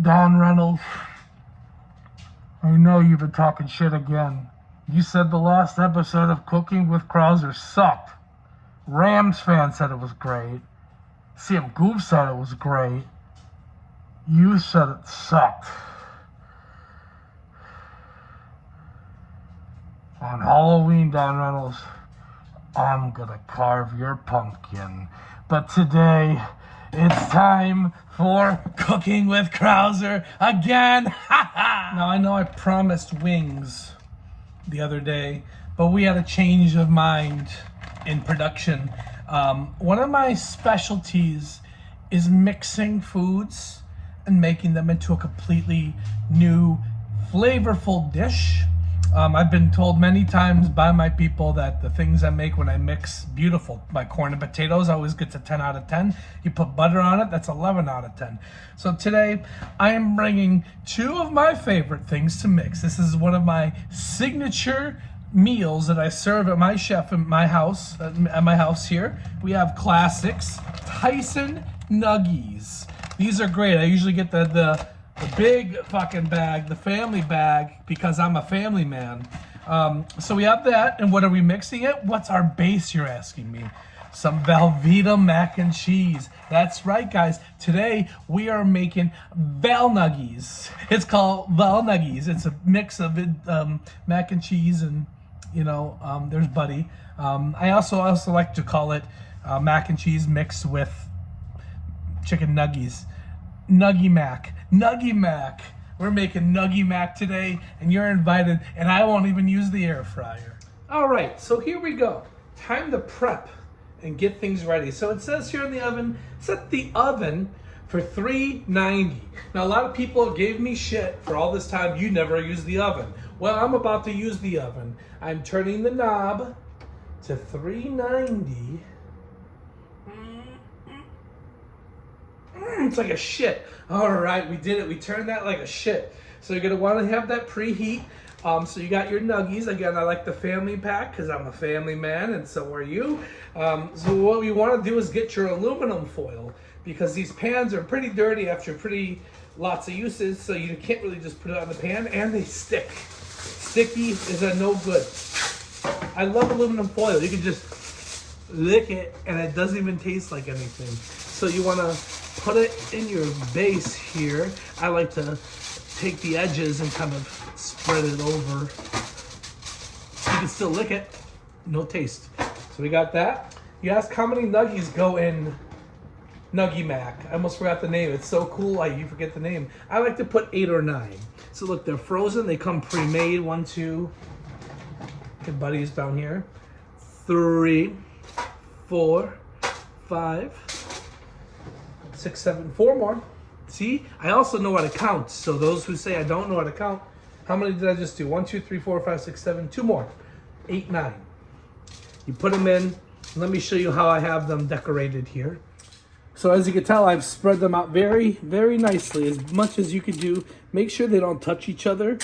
Don Reynolds, I know you've been talking shit again. You said the last episode of Cooking with Krauser sucked. Rams fan said it was great. CM Goof said it was great. You said it sucked. On Halloween, Don Reynolds, I'm gonna carve your pumpkin. But today, it's time for Cooking with Krauser again. Now, I know I promised wings the other day, but we had a change of mind in production. One of my specialties is mixing foods and making them into a completely new, flavorful dish. I've been told many times by my people that the things I make when I mix, beautiful. My corn and potatoes always gets a 10 out of 10. You put butter on it, that's 11 out of 10. So today, I am bringing two of my favorite things to mix. This is one of my signature meals that I serve at my chef in my house, at my house here. We have classics, Tyson Nuggies. These are great. I usually get the big fucking bag, the family bag, because I'm a family man. So we have that, and what are we mixing it? What's our base, you're asking me? Some Velveeta mac and cheese. That's right, guys. Today, we are making Vel Nuggies. It's called Vel Nuggies. It's a mix of mac and cheese and, there's Buddy. I also like to call it mac and cheese mixed with chicken nuggies. NuggieMac. We're making NuggieMac today, and you're invited, and I won't even use the air fryer. All right, so here we go. Time to prep and get things ready. So it says here in the oven, set the oven for 390. Now, a lot of people gave me shit for all this time. You never use the oven. Well, I'm about to use the oven. I'm turning the knob to 390. It's like a shit. All right, we did it. We turned that like a shit. So you're gonna want to have that preheat. So you got your nuggies. Again, I like the family pack because I'm a family man, and so are you. So what we want to do is get your aluminum foil, because these pans are pretty dirty after lots of uses. So you can't really just put it on the pan, and they stick. Sticky is a no good. I love aluminum foil. You can just lick it, and it doesn't even taste like anything. So you want to put it in your base here. I like to take the edges and kind of spread it over. You can still lick it, no taste. So we got that. You ask how many nuggies go in NuggieMac. I almost forgot the name. It's so cool, you forget the name. I like to put 8 or 9. So look, they're frozen. They come pre-made. 1, 2. Good buddies down here. 3, 4, 5, 6, 7, 4 more. See, I also know how to count. So those who say I don't know how to count, how many did I just do? 1, 2, 3, 4, 5, 6, 7, 2 more. 8, 9. You put them in. Let me show you how I have them decorated here. So as you can tell, I've spread them out very, very nicely, as much as you could do. Make sure they don't touch each other,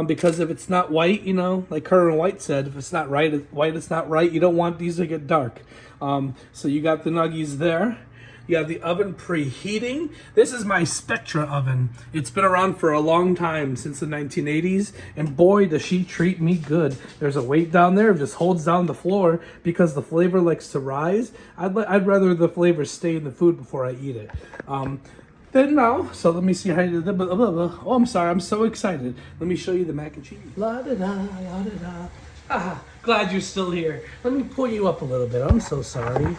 because if it's not white, like Curran White said, if it's not white, it's not right. You don't want these to get dark. So you got the nuggies there. You have the oven preheating. This is my Spectra oven. It's been around for a long time, since the 1980s, and boy, does she treat me good. There's a weight down there, it just holds down the floor because the flavor likes to rise. I'd rather the flavor stay in the food before I eat it. Then now, so let me see how you did. Oh, I'm sorry, I'm so excited. Let me show you the mac and cheese. La-da-da, la-da-da. Ah, glad you're still here. Let me pull you up a little bit. I'm so sorry.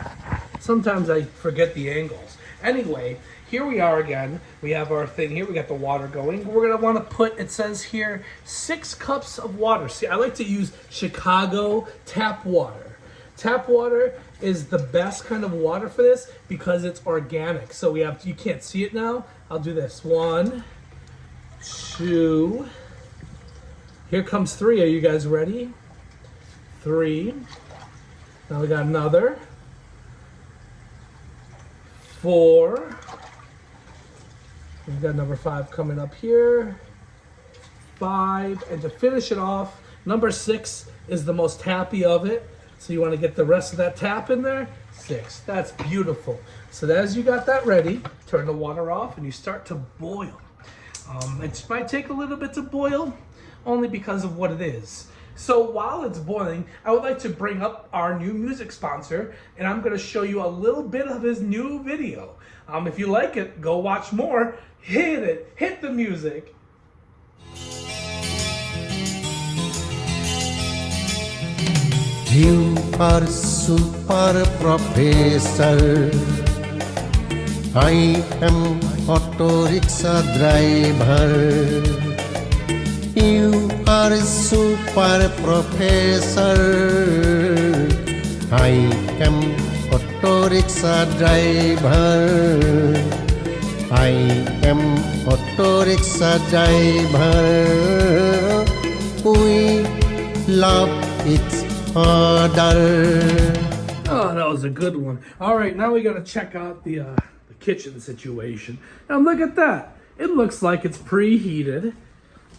Sometimes I forget the angles. Anyway, here we are again. We have our thing here. We got the water going. We're going to want to put, it says here, 6 cups of water. See, I like to use Chicago tap water. Tap water is the best kind of water for this because it's organic. So you can't see it now. I'll do this. 1, 2. Here comes 3. Are you guys ready? 3. Now we got another. 4. We've got number 5 coming up here. 5. And to finish it off, number 6 is the most happy of it. So you want to get the rest of that tap in there. 6. That's beautiful. So as you got that ready, turn the water off and you start to boil. It might take a little bit to boil, only because of what it is. So while it's boiling, I would like to bring up our new music sponsor, and I'm gonna show you a little bit of his new video. If you like it, go watch more. Hit it, hit the music. You are super professor. I am auto rickshaw driver. You are super professor. I am auto rickshaw driver. I am auto rickshaw driver. We love it. Oh, that was a good one. All right, now we gotta check out the kitchen situation. Now look at that. It looks like it's preheated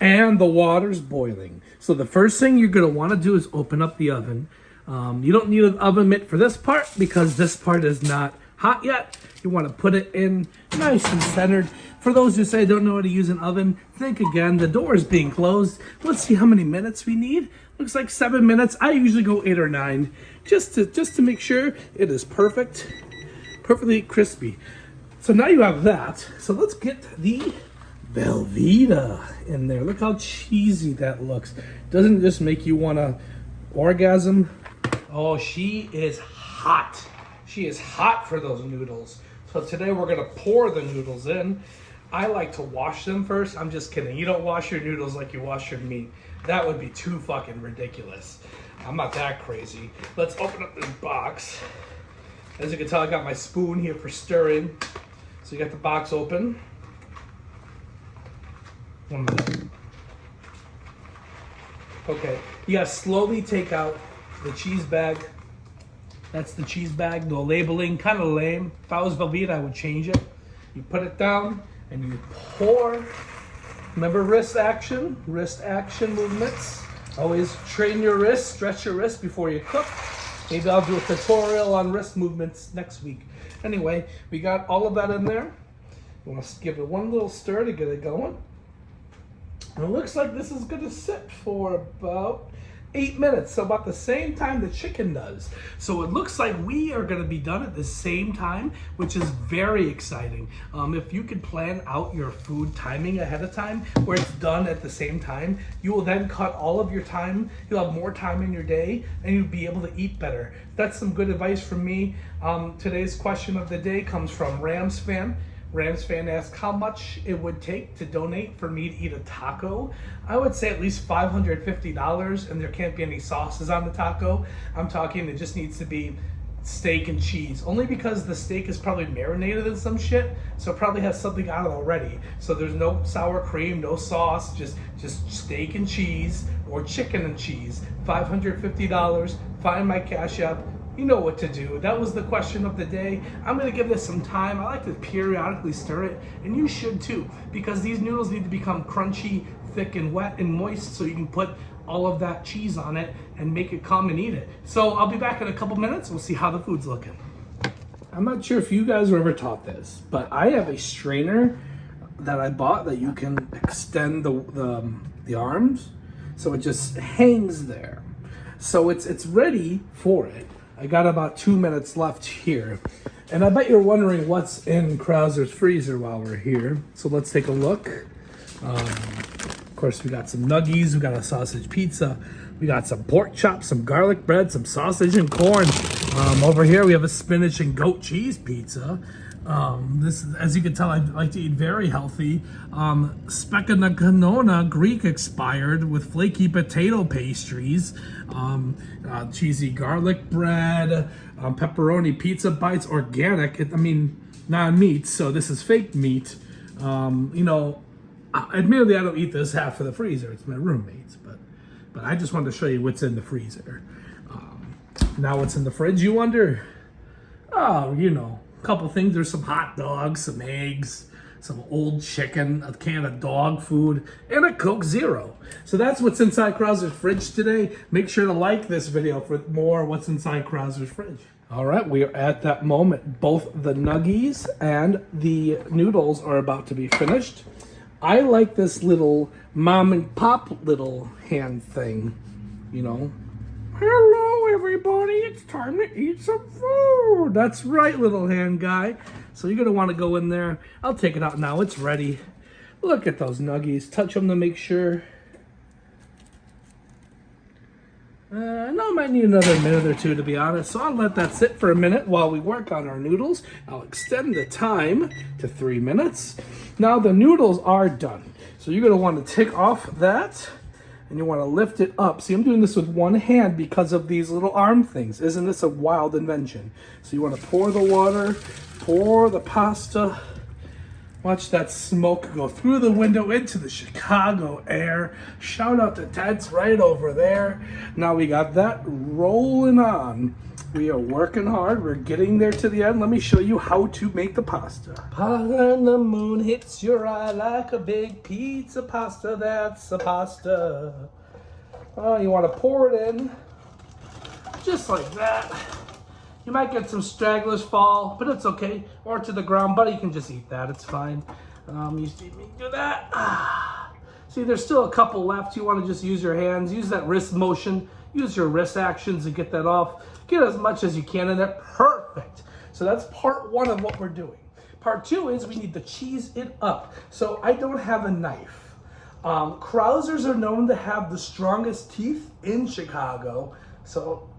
and the water's boiling. So the first thing you're gonna wanna do is open up the oven. You don't need an oven mitt for this part because this part is not hot yet. You wanna put it in nice and centered. For those who say don't know how to use an oven, think again. The door is being closed. Let's see how many minutes we need. Looks like 7 minutes. I usually go 8 or 9 just to make sure it is perfectly crispy. So now you have that. So let's get the Velveeta in there. Look how cheesy that looks. Doesn't just make you want to orgasm. Oh, she is hot. She is hot for those noodles. So today we're gonna pour the noodles in. I like to wash them first. I'm just kidding. You don't wash your noodles like you wash your meat. That would be too fucking ridiculous. I'm not that crazy. Let's open up this box. As you can tell, I got my spoon here for stirring. So you got the box open. 1 minute. Okay, you gotta slowly take out the cheese bag. That's the cheese bag, no labeling, kind of lame. If I was Velveeta, I would change it. You put it down and you pour. Remember wrist action movements. Always train your wrist, stretch your wrist before you cook. Maybe I'll do a tutorial on wrist movements next week. Anyway, we got all of that in there. You want to give it one little stir to get it going. And it looks like this is gonna sit for about 8 minutes, so about the same time the chicken does. So it looks like we are gonna be done at the same time, which is very exciting. If you could plan out your food timing ahead of time, where it's done at the same time, you will then cut all of your time, you'll have more time in your day, and you'll be able to eat better. That's some good advice from me. Today's question of the day comes from Rams fan. Rams fan asked how much it would take to donate for me to eat a taco. I would say at least $550, and there can't be any sauces on the taco. I'm talking it just needs to be steak and cheese, only because the steak is probably marinated in some shit, so it probably has something on it already. So there's no sour cream, no sauce, just steak and cheese or chicken and cheese. $550. Find my Cash App. You know what to do. That was the question of the day. I'm gonna give this some time. I like to periodically stir it, and you should too, because these noodles need to become crunchy, thick, and wet and moist so you can put all of that cheese on it and make it come and eat it. So I'll be back in a couple minutes. We'll see how the food's looking. I'm not sure if you guys were ever taught this, but I have a strainer that I bought that you can extend the arms, so it just hangs there. So it's ready for it. I got about 2 minutes left here. And I bet you're wondering what's in Krauser's freezer while we're here. So let's take a look. Of course, we got some nuggies, we got a sausage pizza, we got some pork chops, some garlic bread, some sausage and corn. Over here, we have a spinach and goat cheese pizza. This, as you can tell, I like to eat very healthy. Speckanakanona Greek expired with flaky potato pastries, cheesy garlic bread, pepperoni pizza bites, organic. I mean, non-meat, so this is fake meat. You know, admittedly, I don't eat this half of the freezer. It's my roommate's, but I just wanted to show you what's in the freezer. Now what's in the fridge, you wonder? Oh, you know. Couple things. There's some hot dogs, some eggs, some old chicken, a can of dog food, and a Coke Zero. So that's what's inside Krauser's fridge today. Make sure to like this video for more what's inside Krauser's fridge. All right, we are at that moment. Both the nuggies and the noodles are about to be finished. I like this little mom and pop little hand thing, you know. Hello, everybody. It's time to eat some food. That's right, little hand guy. So you're going to want to go in there. I'll take it out now. It's ready. Look at those nuggies. Touch them to make sure. No, I might need another minute or two, to be honest. So I'll let that sit for a minute while we work on our noodles. I'll extend the time to 3 minutes. Now the noodles are done. So you're going to want to take off that. And you want to lift it up. See, I'm doing this with one hand because of these little arm things. Isn't this a wild invention? So you want to pour the water, pour the pasta. Watch that smoke go through the window into the Chicago air. Shout out to Ted's right over there. Now we got that rolling on. We are working hard. We're getting there to the end. Let me show you how to make the pasta. When the moon hits your eye like a big pizza pasta, that's a pasta. You want to pour it in just like that. You might get some stragglers fall, but it's okay. Or to the ground, but you can just eat that. It's fine. You see me do that. See, there's still a couple left. You want to just use your hands. Use that wrist motion. Use your wrist actions to get that off. Get as much as you can in there. Perfect. So that's part one of what we're doing. Part two is we need to cheese it up. So I don't have a knife. Krausers are known to have the strongest teeth in Chicago. So...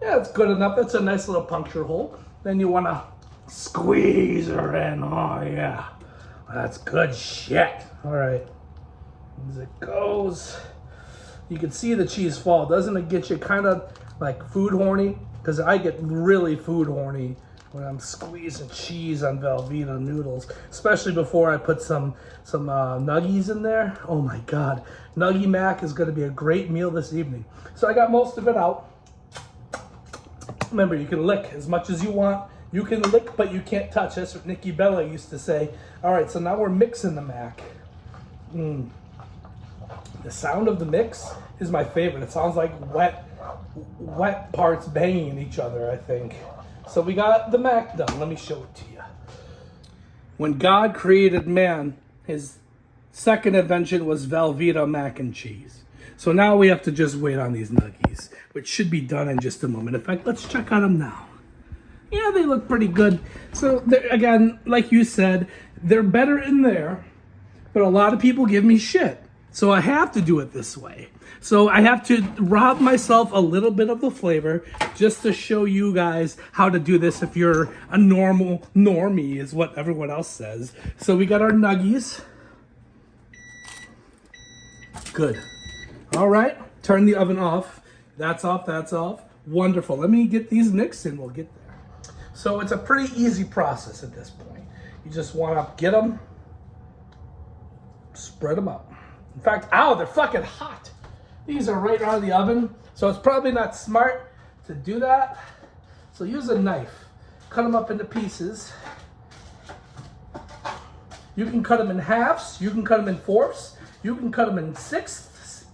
yeah, it's good enough. That's a nice little puncture hole. Then you want to squeeze her in. Oh, yeah. That's good shit. All right. As it goes. You can see the cheese fall. Doesn't it get you kind of like food horny? Because I get really food horny when I'm squeezing cheese on Velveeta noodles. Especially before I put some nuggies in there. Oh, my God. NuggieMac is going to be a great meal this evening. So I got most of it out. Remember, you can lick as much as you want. You can lick, but you can't touch. That's what Nikki Bella used to say. All right, so now we're mixing the mac. The sound of the mix is my favorite. It sounds like wet parts banging each other, I think. So we got the mac done. Let me show it to you. When God created man, his second invention was Velveeta mac and cheese. So now we have to just wait on these nuggies, which should be done in just a moment. In fact, let's check on them now. Yeah, they look pretty good. So again, like you said, they're better in there, but a lot of people give me shit. So I have to do it this way. So I have to rob myself a little bit of the flavor just to show you guys how to do this if you're a normie is what everyone else says. So we got our nuggies. Good. All right, turn the oven off. That's off, that's off. Wonderful. Let me get these mixed and we'll get there. So it's a pretty easy process at this point. You just want to get them, spread them up. In fact, ow, they're fucking hot. These are right out of the oven, so it's probably not smart to do that. So use a knife. Cut them up into pieces. You can cut them in halves. You can cut them in fourths. You can cut them in sixths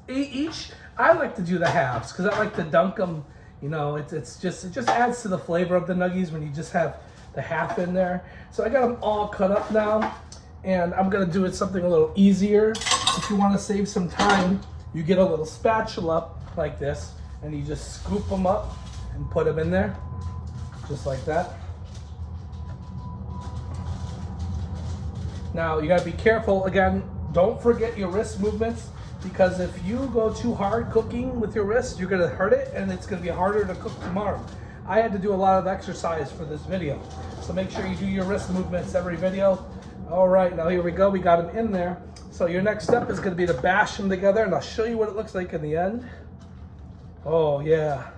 each. I like to do the halves because I like to dunk them. You know, it just adds to the flavor of the nuggies when you just have the half in there. So I got them all cut up now, and I'm gonna do it something a little easier. If you want to save some time, you get a little spatula like this, and you just scoop them up and put them in there, just like that. Now you gotta be careful again. Don't forget your wrist movements, because if you go too hard cooking with your wrist, you're gonna hurt it and it's gonna be harder to cook tomorrow. I had to do a lot of exercise for this video. So make sure you do your wrist movements every video. All right, now here we go. We got them in there. So your next step is gonna be to bash them together, and I'll show you what it looks like in the end. Oh yeah.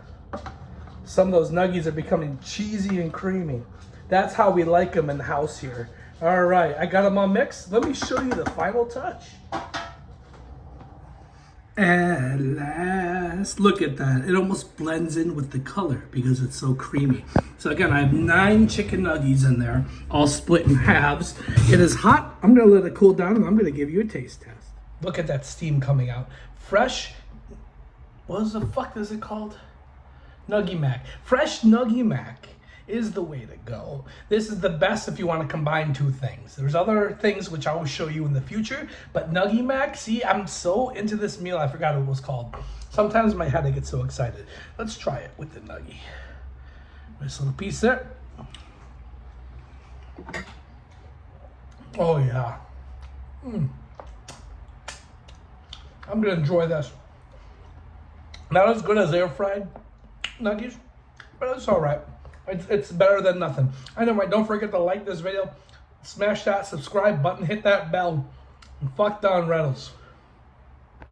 Some of those nuggies are becoming cheesy and creamy. That's how we like them in the house here. All right, I got them all mixed. Let me show you the final touch. At last, look at that. It almost blends in with the color because it's so creamy. So again, I have 9 chicken nuggies in there, all split in halves. It is hot. I'm gonna let it cool down and I'm gonna give you a taste test. Look at that steam coming out. Fresh, what the fuck is it called? NuggieMac. Fresh NuggieMac is the way to go. This is the best if you want to combine two things. There's other things which I will show you in the future, but NuggieMac, see, I'm so into this meal, I forgot what it was called. Sometimes in my head I get so excited. Let's try it with the Nuggie. Nice little piece there. Oh yeah. I'm gonna enjoy this. Not as good as air fried nuggies, but it's all right. It's better than nothing. Anyway, don't forget to like this video, smash that subscribe button, hit that bell, and fuck Don Reynolds.